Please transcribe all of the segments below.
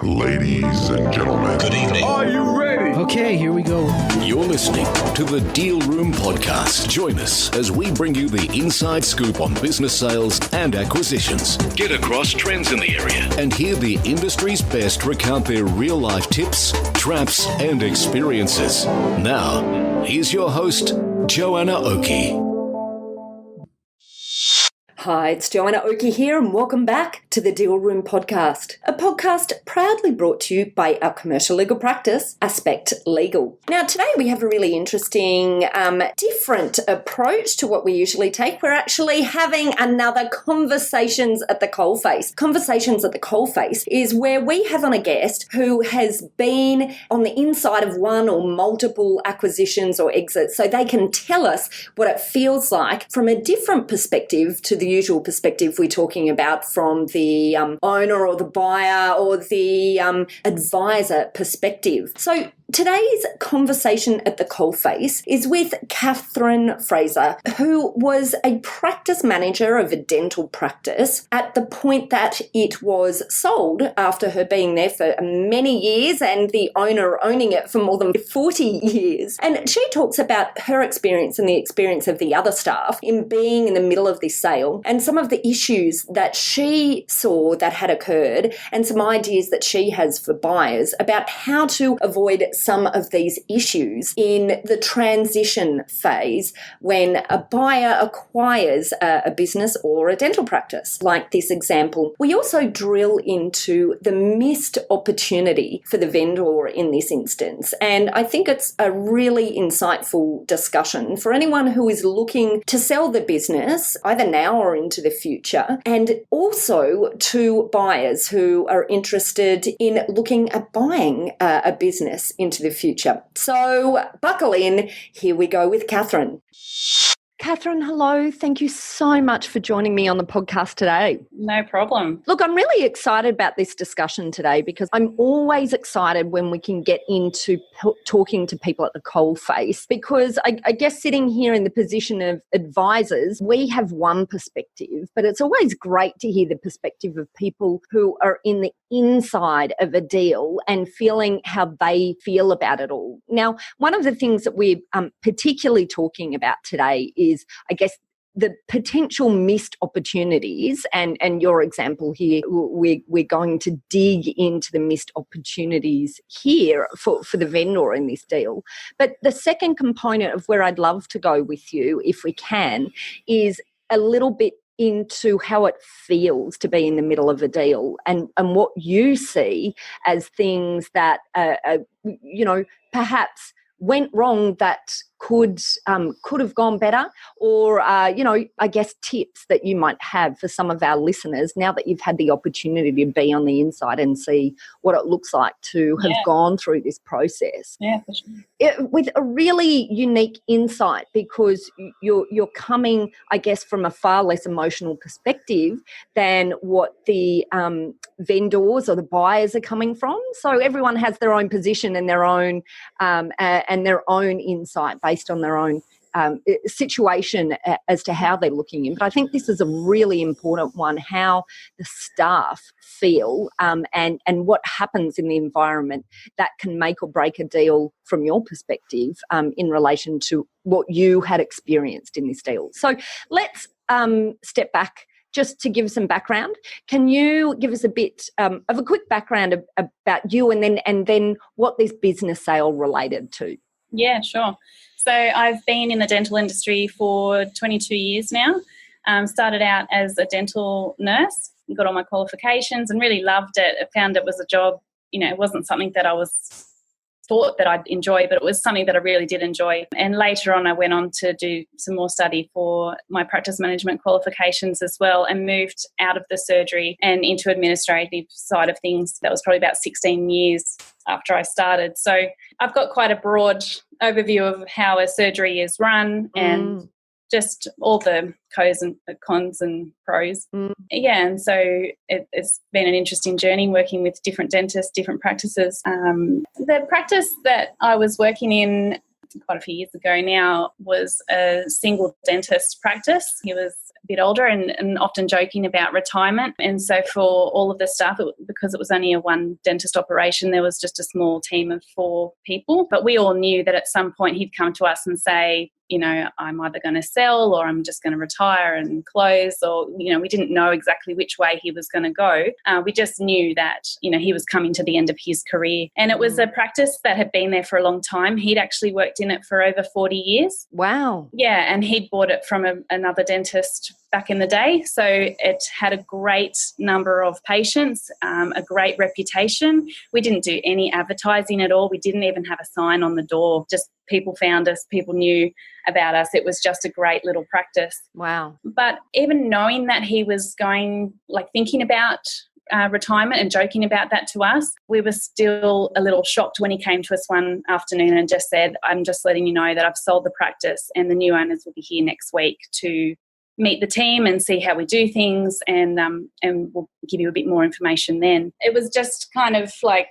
Ladies and gentlemen, Good evening. Are you ready? Okay, here we go. You're listening to the Deal Room Podcast. Join us as we bring you the inside scoop on business sales and acquisitions. Get across trends in the area and hear the industry's best recount their real-life tips, traps, and experiences. Now, here's your host, Joanna Oakey. Hi, it's Joanna Oakey here and welcome back to the Deal Room Podcast, a podcast proudly brought to you by our commercial legal practice, Aspect Legal. Now, today we have a really interesting, different approach to what we usually take. We're actually having another Conversations at the Coalface. Conversations at the Coalface is where we have on a guest who has been on the inside of one or multiple acquisitions or exits, so they can tell us what it feels like from a different perspective to the usual perspective we're talking about from the owner or the buyer or the advisor perspective. So today's conversation at the Coalface is with Katherine Frazer, who was a practice manager of a dental practice at the point that it was sold after her being there for many years and the owner owning it for more than 40 years. And she talks about her experience and the experience of the other staff in being in the middle of this sale and some of the issues that she saw that had occurred and some ideas that she has for buyers about how to avoid some of these issues in the transition phase when a buyer acquires a business or a dental practice, like this example. We also drill into the missed opportunity for the vendor in this instance, and I think it's a really insightful discussion for anyone who is looking to sell the business either now or into the future, and also to buyers who are interested in looking at buying a business into the future. So buckle in, here we go with Katherine. Katherine, hello. Thank you so much for joining me on the podcast today. No problem. Look, I'm really excited about this discussion today because I'm always excited when we can get into talking to people at the coalface, because I guess sitting here in the position of advisors, we have one perspective, but it's always great to hear the perspective of people who are in the inside of a deal and feeling how they feel about it all. Now, one of the things that we're particularly talking about today is, I guess, the potential missed opportunities, and your example here, we're going to dig into the missed opportunities here for the vendor in this deal. But the second component of where I'd love to go with you, if we can, is a little bit into how it feels to be in the middle of a deal and what you see as things that, perhaps went wrong that could have gone better, or I guess tips that you might have for some of our listeners now that you've had the opportunity to be on the inside and see what it looks like to have gone through this process. Yeah, for sure. With a really unique insight, because you're coming, I guess, from a far less emotional perspective than what the vendors or the buyers are coming from. So everyone has their own position and their own insight based on their own situation as to how they're looking in. But I think this is a really important one, how the staff feel and what happens in the environment that can make or break a deal from your perspective in relation to what you had experienced in this deal. So let's step back just to give some background. Can you give us a bit of a quick background about you and then what this business sale related to? Yeah, sure. So I've been in the dental industry for 22 years now. Started out as a dental nurse, got all my qualifications and really loved it. I found it was a job, it wasn't something that I thought that I'd enjoy, but it was something that I really did enjoy. And later on, I went on to do some more study for my practice management qualifications as well, and moved out of the surgery and into administrative side of things. That was probably about 16 years after I started. So I've got quite a broad overview of how a surgery is run and just all the cons and pros. Yeah, and so it's been an interesting journey working with different dentists, different practices. The practice that I was working in quite a few years ago now was a single dentist practice. He was bit older and often joking about retirement. And so for all of the staff, because it was only a one dentist operation, there was just a small team of 4 people. But we all knew that at some point he'd come to us and say, you know, I'm either going to sell or I'm just going to retire and close, or, you know, we didn't know exactly which way he was going to go. We just knew that, you know, he was coming to the end of his career. And it was a practice that had been there for a long time. He'd actually worked in it for over 40 years. Wow. Yeah, and he'd bought it from another dentist back in the day. So it had a great number of patients, a great reputation. We didn't do any advertising at all. We didn't even have a sign on the door. Just people found us, people knew about us. It was just a great little practice. Wow. But even knowing that he was thinking about retirement and joking about that to us, we were still a little shocked when he came to us one afternoon and just said, I'm just letting you know that I've sold the practice and the new owners will be here next week to meet the team and see how we do things, and we'll give you a bit more information then. It was just kind of like,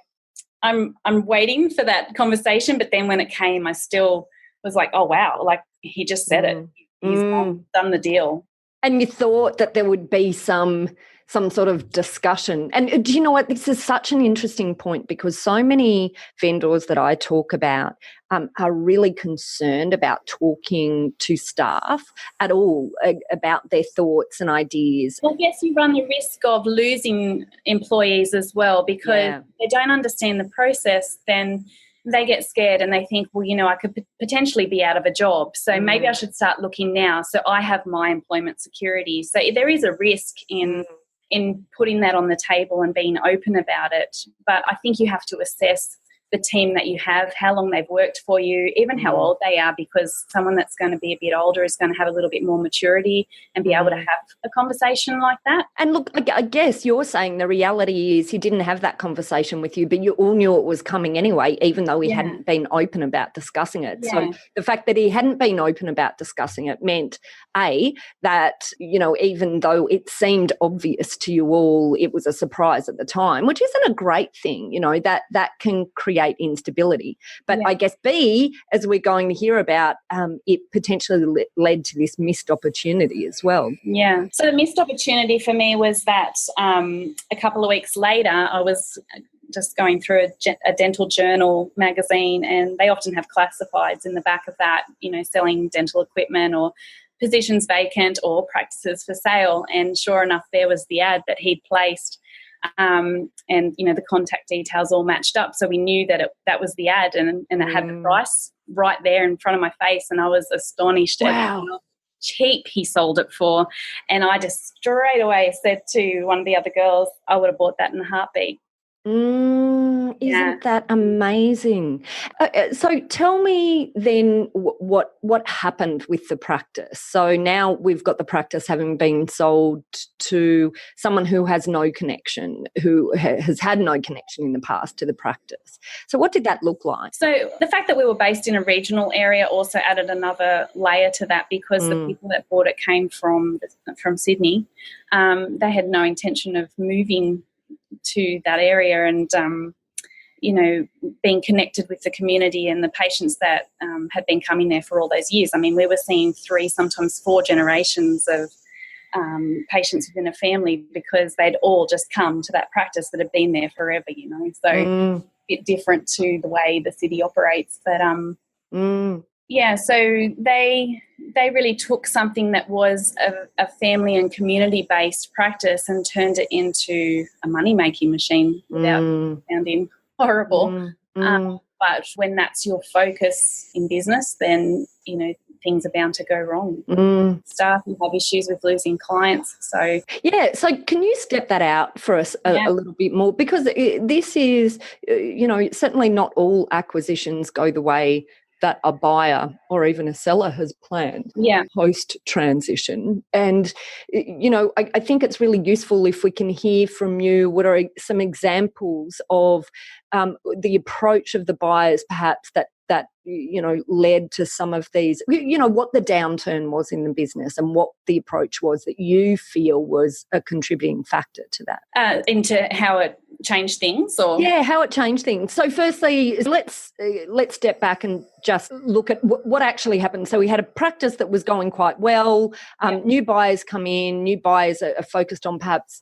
I'm waiting for that conversation, but then when it came, I still was like, oh, wow, like he just said it. He's done the deal. And you thought that there would be some sort of discussion. And do you know what? This is such an interesting point, because so many vendors that I talk about are really concerned about talking to staff at all about their thoughts and ideas. Well, yes, you run the risk of losing employees as well, because they don't understand the process. Then they get scared and they think, well, you know, I could potentially be out of a job, so maybe I should start looking now so I have my employment security. So there is a risk in putting that on the table and being open about it. But I think you have to assess the team that you have, how long they've worked for you, even how old they are, because someone that's going to be a bit older is going to have a little bit more maturity and be able to have a conversation like that. And look, I guess you're saying the reality is he didn't have that conversation with you, but you all knew it was coming anyway, even though he hadn't been open about discussing it. Yeah. So the fact that he hadn't been open about discussing it meant, that, you know, even though it seemed obvious to you all, it was a surprise at the time, which isn't a great thing, you know, that can create instability. But I guess B, as we're going to hear about, it potentially led to this missed opportunity as well. Yeah. So the missed opportunity for me was that a couple of weeks later, I was just going through a dental journal magazine, and they often have classifieds in the back of that, you know, selling dental equipment or positions vacant or practices for sale. And sure enough, there was the ad that he'd placed. And, you know, the contact details all matched up. So we knew that that was the ad, and it had the price right there in front of my face. And I was astonished at how cheap he sold it for. And I just straight away said to one of the other girls, I would have bought that in a heartbeat. Isn't that amazing? So tell me then what happened with the practice. So now we've got the practice having been sold to someone who has no connection, who has had no connection in the past to the practice. So what did that look like? So the fact that we were based in a regional area also added another layer to that, because the people that bought it came from Sydney. They had no intention of moving to that area, and you know, being connected with the community and the patients that had been coming there for all those years. I mean, we were seeing 3, sometimes 4 generations of patients within a family, because they'd all just come to that practice that had been there forever, you know. So a bit different to the way the city operates. But yeah, so they really took something that was a family and community-based practice and turned it into a money-making machine without sounding horrible. But when that's your focus in business, then, you know, things are bound to go wrong. Staff have issues with losing clients. So can you step that out for us a little bit more? Because this is, you know, certainly not all acquisitions go the way that a buyer or even a seller has planned post-transition. And, you know, I think it's really useful if we can hear from you what are some examples of the approach of the buyers perhaps that led to some of these, what the downturn was in the business and what the approach was that you feel was a contributing factor to that? Into how it changed things, or how it changed things. So firstly, let's step back and just look at what actually happened. So we had a practice that was going quite well. New buyers come in. New buyers are focused on perhaps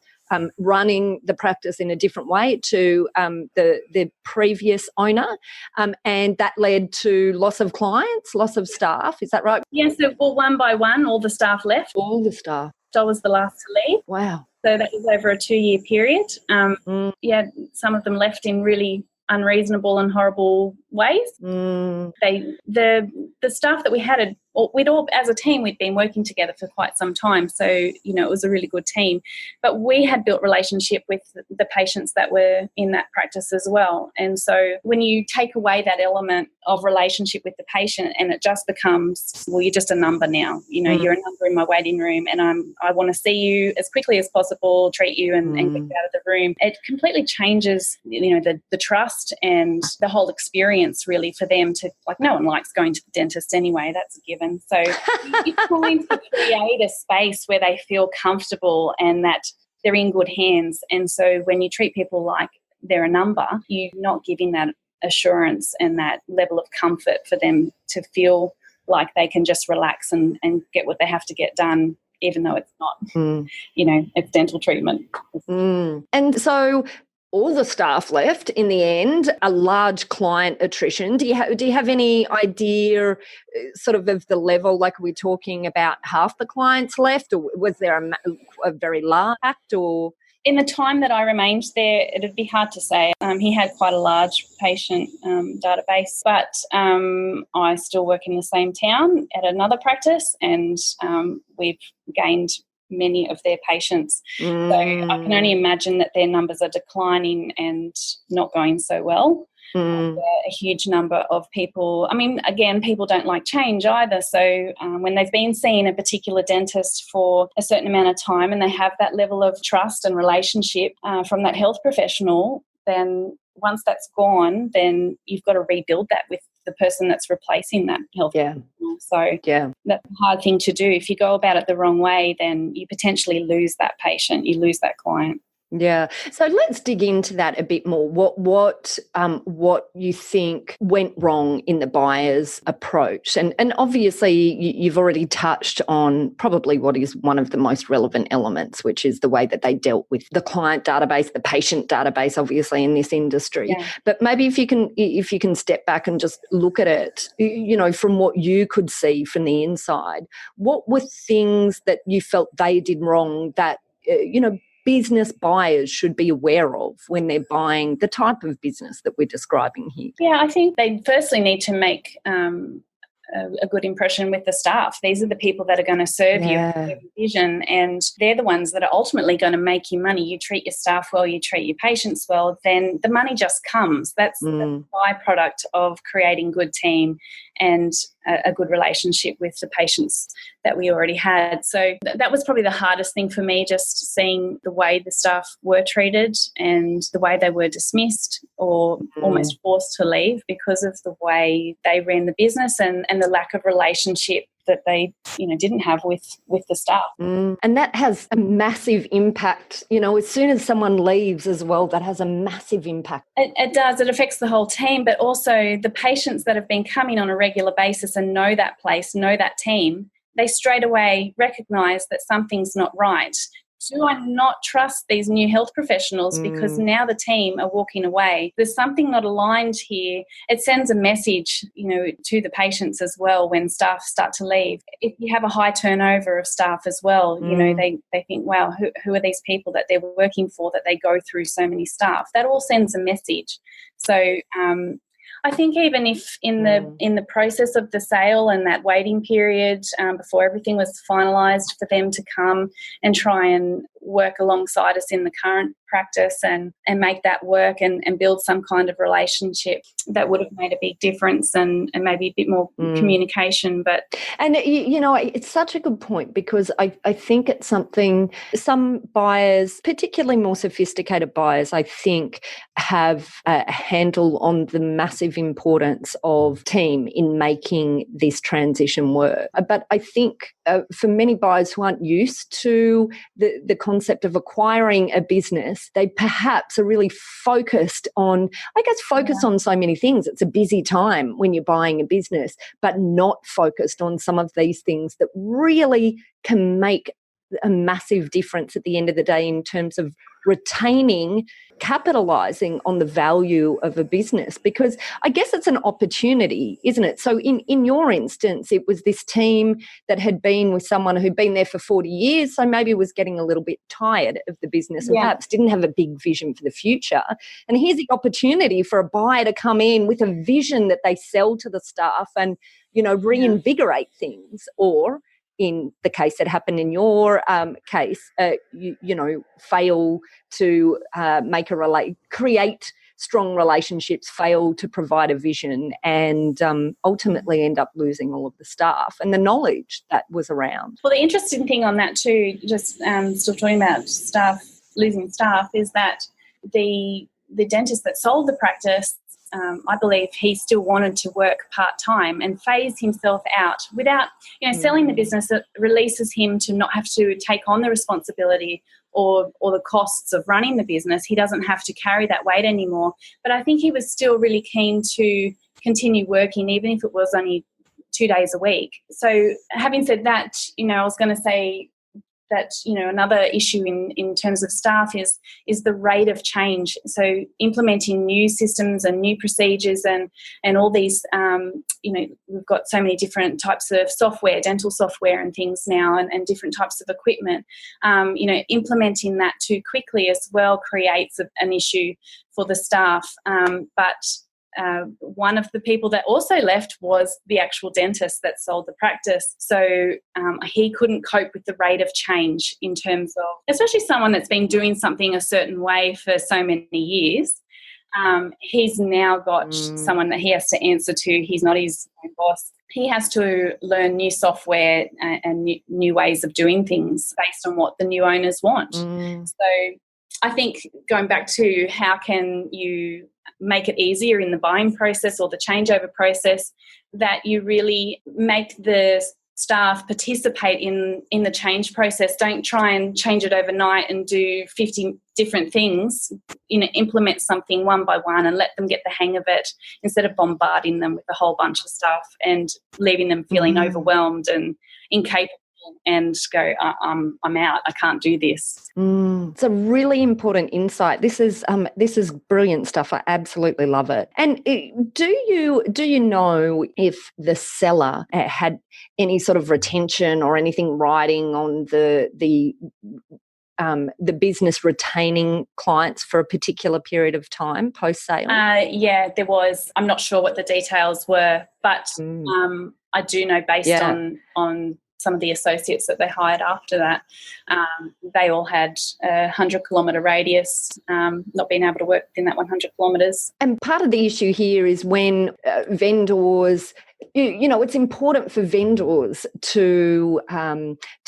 running the practice in a different way to the previous owner, and that led to loss of clients, loss of staff. Is that right? Yes. Yeah, so one by one, all the staff left. All the staff. I was the last to leave. Wow. So that was over a 2-year period. Some of them left in really unreasonable and horrible ways. The staff that we had, we'd all, as a team, we'd been working together for quite some time. So, it was a really good team. But we had built relationship with the patients that were in that practice as well. And so when you take away that element of relationship with the patient and it just becomes, well, you're just a number now. You're a number in my waiting room and I want to see you as quickly as possible, treat you and get you out of the room. It completely changes, the trust and the whole experience really for them to, like, no one likes going to the dentist anyway. That's a given. So you're trying to create a space where they feel comfortable and that they're in good hands. And so when you treat people like they're a number, you're not giving that assurance and that level of comfort for them to feel like they can just relax and get what they have to get done, even though it's not, it's dental treatment. And so all the staff left in the end, a large client attrition. Do you have any idea sort of the level, like, are we talking about half the clients left, or was there a very large act? Or in the time that I remained there, it'd be hard to say. He had quite a large patient database, but I still work in the same town at another practice, and we've gained many of their patients. So I can only imagine that their numbers are declining and not going so well. A huge number of people. I mean, again, people don't like change either. So when they've been seeing a particular dentist for a certain amount of time and they have that level of trust and relationship from that health professional, then once that's gone, then you've got to rebuild that with the person that's replacing that health professional. So that's a hard thing to do. If you go about it the wrong way, then you potentially lose that patient, you lose that client. Yeah. So let's dig into that a bit more. What you think went wrong in the buyer's approach? And obviously you've already touched on probably what is one of the most relevant elements, which is the way that they dealt with the client database, the patient database, obviously in this industry. Yeah. But maybe if you can step back and just look at it, from what you could see from the inside, what were things that you felt they did wrong that, business buyers should be aware of when they're buying the type of business that we're describing here? Yeah, I think they firstly need to make a good impression with the staff. These are the people that are going to serve you with vision, and they're the ones that are ultimately going to make you money. You treat your staff well, you treat your patients well, then the money just comes. That's the byproduct of creating good team and a good relationship with the patients that we already had. So that was probably the hardest thing for me, just seeing the way the staff were treated and the way they were dismissed or almost forced to leave because of the way they ran the business and the lack of relationship that they, didn't have with the staff. And that has a massive impact. As soon as someone leaves as well, that has a massive impact. It does. It affects the whole team, but also the patients that have been coming on a regular basis and know that place, know that team, they straight away recognise that something's not right. Do I not trust these new health professionals because now the team are walking away? There's something not aligned here. It sends a message, to the patients as well when staff start to leave. If you have a high turnover of staff as well, they think, wow, who are these people that they're working for that they go through so many staff? That all sends a message. So I think even if in the process of the sale and that waiting period before everything was finalised for them to come and try and work alongside us in the current practice and make that work and build some kind of relationship that would have made a big difference and maybe a bit more communication. And, it's such a good point, because I think it's something some buyers, particularly more sophisticated buyers, I think have a handle on the massive importance of team in making this transition work. But I think for many buyers who aren't used to the concept of acquiring a business, they perhaps are really focused on on so many things. It's a busy time when you're buying a business, but not focused on some of these things that really can make a massive difference at the end of the day in terms of capitalizing on the value of a business, because I guess it's an opportunity, isn't it? So in your instance, it was this team that had been with someone who'd been there for 40 years, so maybe was getting a little bit tired of the business and perhaps didn't have a big vision for the future. And here's the opportunity for a buyer to come in with a vision that they sell to the staff and, reinvigorate things, or in the case that happened in your case, fail to create strong relationships, fail to provide a vision, and ultimately end up losing all of the staff and the knowledge that was around. Well, the interesting thing on that too, just still talking about losing staff, is that the dentist that sold the practice, I believe he still wanted to work part-time and phase himself out without, selling the business. That releases him to not have to take on the responsibility or the costs of running the business. He doesn't have to carry that weight anymore. But I think he was still really keen to continue working, even if it was only 2 days a week. So having said that, I was going to say that, another issue in terms of staff is the rate of change. So implementing new systems and new procedures and all these, we've got so many different types of software, dental software and things now, and different types of equipment. Implementing that too quickly as well creates an issue for the staff. But one of the people that also left was the actual dentist that sold the practice. So he couldn't cope with the rate of change in terms of, especially someone that's been doing something a certain way for so many years. He's now got someone that he has to answer to. He's not his own boss. He has to learn new software and new ways of doing things based on what the new owners want. So I think going back to how can you make it easier in the buying process or the changeover process, that you really make the staff participate in the change process. Don't try and change it overnight and do 50 different things. Implement something one by one and let them get the hang of it, instead of bombarding them with a whole bunch of stuff and leaving them feeling overwhelmed and incapable and go, I'm out, I can't do this. It's a really important insight. This is brilliant stuff. I absolutely love it. And do you know if the seller had any sort of retention or anything riding on the business retaining clients for a particular period of time post-sale? Yeah, there was. I'm not sure what the details were, but I do know based on some of the associates that they hired after that, they all had a 100-kilometre radius, not being able to work within that 100 kilometres. And part of the issue here is when vendors, it's important for vendors to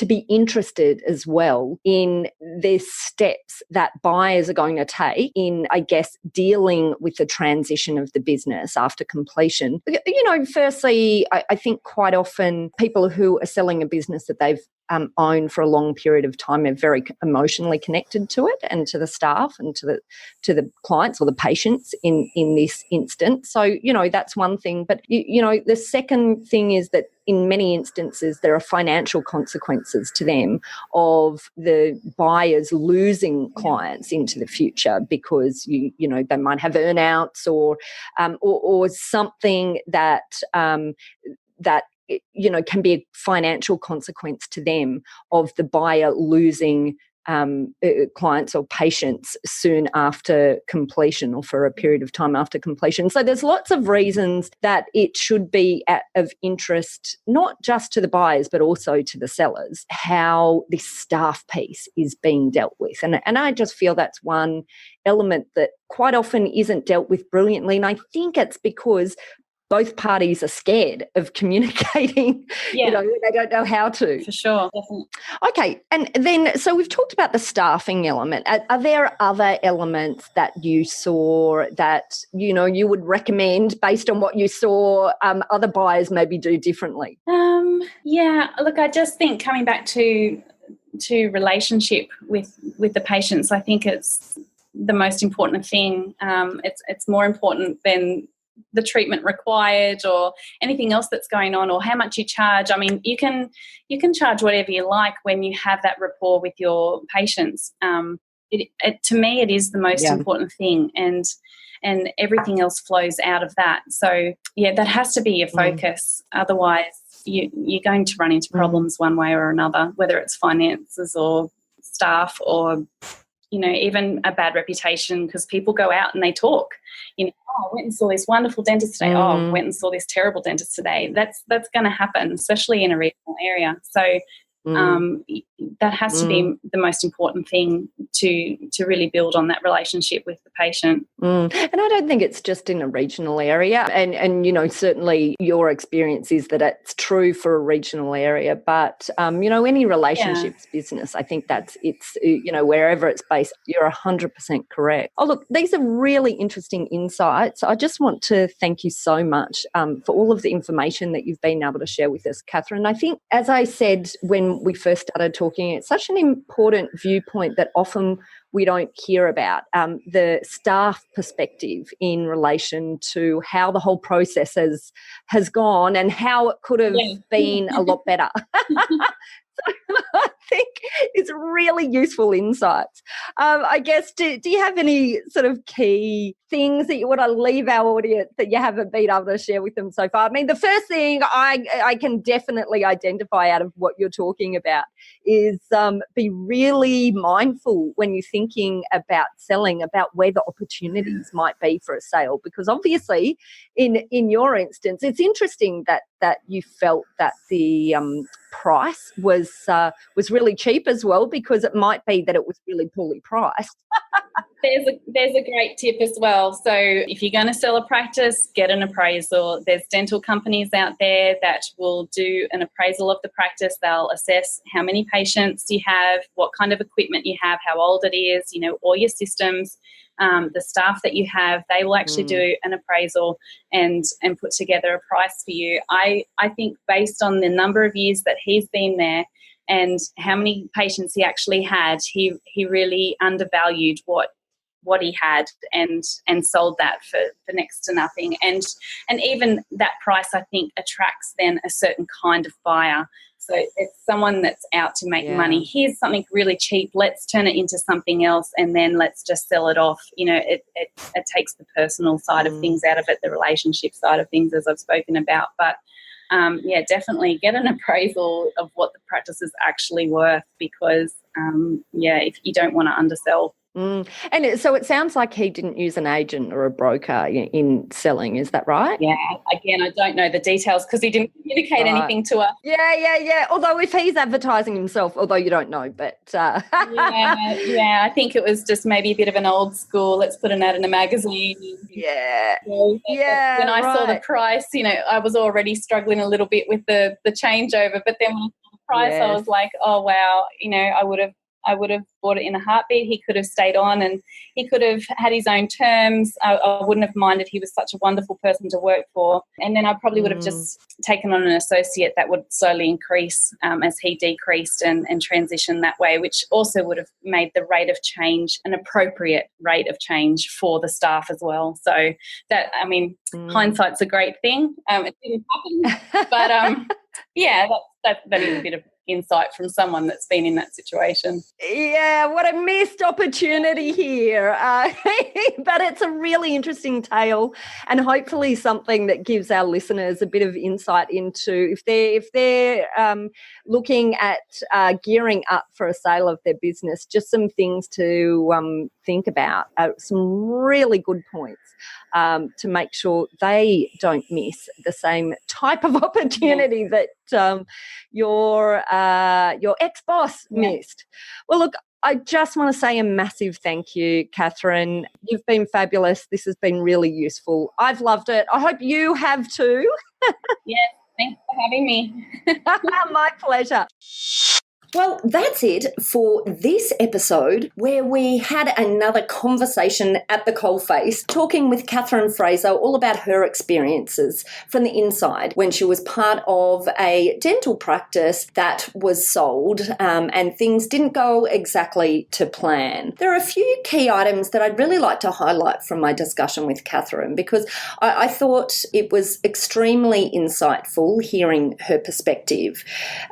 be interested as well in the steps that buyers are going to take in, I guess, dealing with the transition of the business after completion. Firstly, I think quite often people who are selling a business that they've owned for a long period of time are very emotionally connected to it and to the staff and to the clients or the patients in this instance. So, that's one thing. But, the second thing is that in many instances there are financial consequences to them of the buyers losing clients into the future because, they might have earnouts or something that can be a financial consequence to them of the buyer losing clients or patients soon after completion or for a period of time after completion. So there's lots of reasons that it should be of interest, not just to the buyers, but also to the sellers, how this staff piece is being dealt with. And I just feel that's one element that quite often isn't dealt with brilliantly. And I think it's because both parties are scared of communicating. They don't know how to. For sure, definitely. Okay, and then, so we've talked about the staffing element. Are there other elements that you saw that, you would recommend based on what you saw other buyers maybe do differently? Look, I just think coming back to relationship with the patients, I think it's the most important thing. It's more important than the treatment required or anything else that's going on or how much you charge. I mean, you can charge whatever you like when you have that rapport with your patients. To me, it is the most important thing, and everything else flows out of that. So, that has to be your focus. Otherwise, you're going to run into problems one way or another, whether it's finances or staff or even a bad reputation, because people go out and they talk. I went and saw this wonderful dentist today. Oh, I went and saw this terrible dentist today. That's going to happen, especially in a regional area. So that has to be the most important thing to really build on that relationship with the patient. And I don't think it's just in a regional area. And certainly your experience is that it's true for a regional area. But, any relationships business, I think it's wherever it's based, you're 100% correct. Oh, look, these are really interesting insights. I just want to thank you so much for all of the information that you've been able to share with us, Katherine. I think, as I said when we first started talking, it's such an important viewpoint that often we don't hear about, the staff perspective in relation to how the whole process has gone and how it could have been a lot better. So I think it's really useful insights. I guess, do you have any sort of key things that you want to leave our audience that you haven't been able to share with them so far? I mean, the first thing I can definitely identify out of what you're talking about is be really mindful when you're thinking about selling, about where the opportunities might be for a sale. Because obviously, in your instance, it's interesting that you felt that the price was really cheap as well, because it might be that it was really poorly priced. There's a great tip as well. So if you're going to sell a practice, get an appraisal. There's dental companies out there that will do an appraisal of the practice. They'll assess how many patients you have, what kind of equipment you have, how old it is, all your systems, the staff that you have. They will actually do an appraisal and put together a price for you. I think based on the number of years that he's been there and how many patients he actually had, he really undervalued what he had and sold that for next to nothing. And even that price, I think, attracts then a certain kind of buyer. So it's someone that's out to make money. Here's something really cheap. Let's turn it into something else, and then let's just sell it off. It takes the personal side of things out of it, the relationship side of things, as I've spoken about. But definitely get an appraisal of what the practice is actually worth, because if you don't want to undersell. And so it sounds like he didn't use an agent or a broker in selling. Is that right? Yeah. Again, I don't know the details because he didn't communicate anything to us. Yeah. Although if he's advertising himself, although you don't know, but... I think it was just maybe a bit of an old school, let's put an ad in a magazine. Yeah. When I saw the price, I was already struggling a little bit with the changeover, but then when I saw the price, I was like, oh, wow, I would have bought it in a heartbeat. He could have stayed on and he could have had his own terms. I wouldn't have minded. He was such a wonderful person to work for. And then I probably would have just taken on an associate that would slowly increase as he decreased and transition that way, which also would have made the rate of change an appropriate rate of change for the staff as well. So that, hindsight's a great thing. It didn't happen, but that is a bit of insight from someone that's been in that situation. Yeah, what a missed opportunity here. But it's a really interesting tale, and hopefully something that gives our listeners a bit of insight into if they're looking at gearing up for a sale of their business, just some things to think about, some really good points to make sure they don't miss the same type of opportunity that your ex-boss missed. Well, look, I just want to say a massive thank you, Katherine. You've been fabulous. This has been really useful. I've loved it. I hope you have too. Yes, thanks for having me. My pleasure. Well, that's it for this episode where we had another conversation at the Coalface talking with Katherine Frazer all about her experiences from the inside when she was part of a dental practice that was sold and things didn't go exactly to plan. There are a few key items that I'd really like to highlight from my discussion with Katherine because I thought it was extremely insightful hearing her perspective.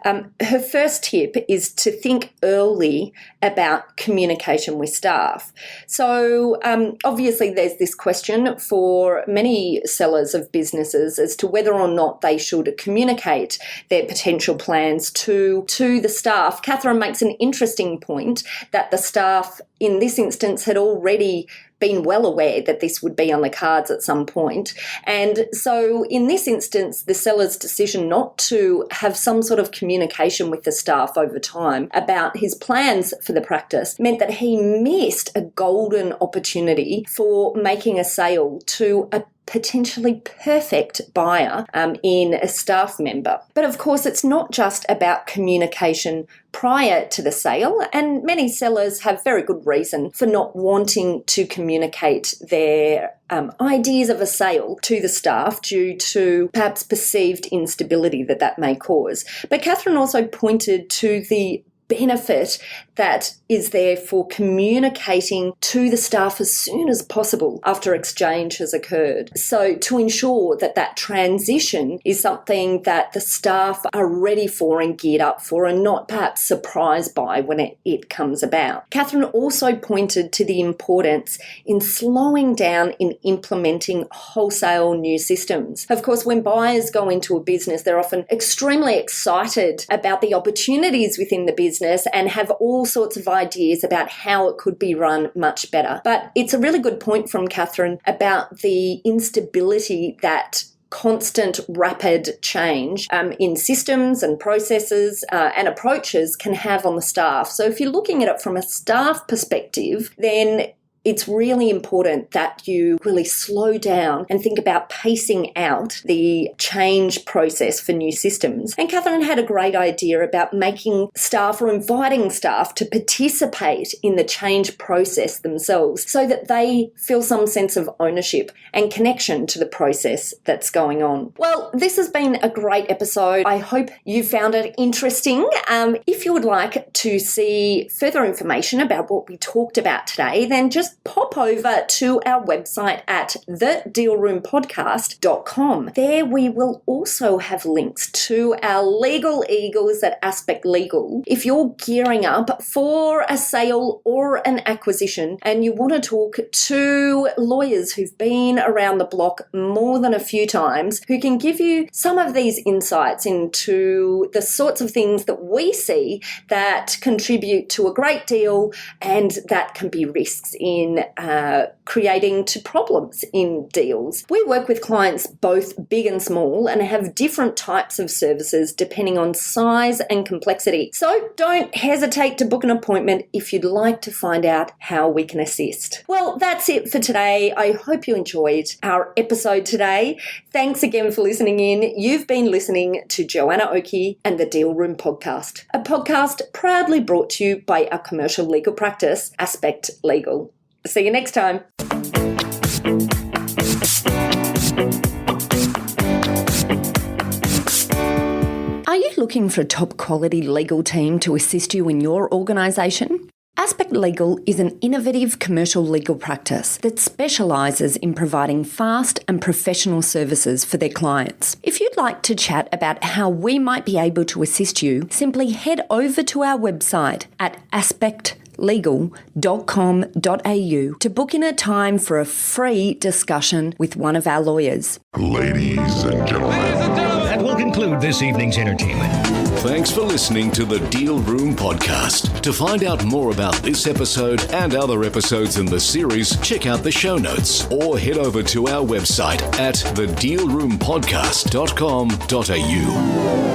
Her first tip is to think early about communication with staff. So obviously there's this question for many sellers of businesses as to whether or not they should communicate their potential plans to the staff. Katherine makes an interesting point that the staff in this instance had already been well aware that this would be on the cards at some point. And so in this instance, the seller's decision not to have some sort of communication with the staff over time about his plans for the practice meant that he missed a golden opportunity for making a sale to a potentially perfect buyer in a staff member. But of course, it's not just about communication prior to the sale, and many sellers have very good reason for not wanting to communicate their ideas of a sale to the staff due to perhaps perceived instability that may cause. But Katherine also pointed to the benefit that is there for communicating to the staff as soon as possible after exchange has occurred. So to ensure that that transition is something that the staff are ready for and geared up for and not perhaps surprised by when it comes about. Katherine also pointed to the importance in slowing down in implementing wholesale new systems. Of course, when buyers go into a business, they're often extremely excited about the opportunities within the business and have all sorts of ideas about how it could be run much better. But it's a really good point from Katherine about the instability that constant rapid change in systems and processes and approaches can have on the staff. So if you're looking at it from a staff perspective, then it's really important that you really slow down and think about pacing out the change process for new systems. And Katherine had a great idea about making staff or inviting staff to participate in the change process themselves so that they feel some sense of ownership and connection to the process that's going on. Well, this has been a great episode. I hope you found it interesting. If you would like to see further information about what we talked about today, then just pop over to our website at thedealroompodcast.com. There we will also have links to our legal eagles at Aspect Legal. If you're gearing up for a sale or an acquisition and you want to talk to lawyers who've been around the block more than a few times, who can give you some of these insights into the sorts of things that we see that contribute to a great deal and that can be risks in creating to problems in deals. We work with clients both big and small and have different types of services depending on size and complexity. So don't hesitate to book an appointment if you'd like to find out how we can assist. Well, that's it for today. I hope you enjoyed our episode today. Thanks again for listening in. You've been listening to Joanna Oakey and the Deal Room Podcast, a podcast proudly brought to you by our commercial legal practice, Aspect Legal. See you next time. Are you looking for a top quality legal team to assist you in your organisation? Aspect Legal is an innovative commercial legal practice that specialises in providing fast and professional services for their clients. If you'd like to chat about how we might be able to assist you, simply head over to our website at aspectlegal.com.au to book in a time for a free discussion with one of our lawyers. Ladies and gentlemen. That will conclude this evening's entertainment. Thanks for listening to the Deal Room Podcast. To find out more about this episode and other episodes in the series, check out the show notes or head over to our website at thedealroompodcast.com.au.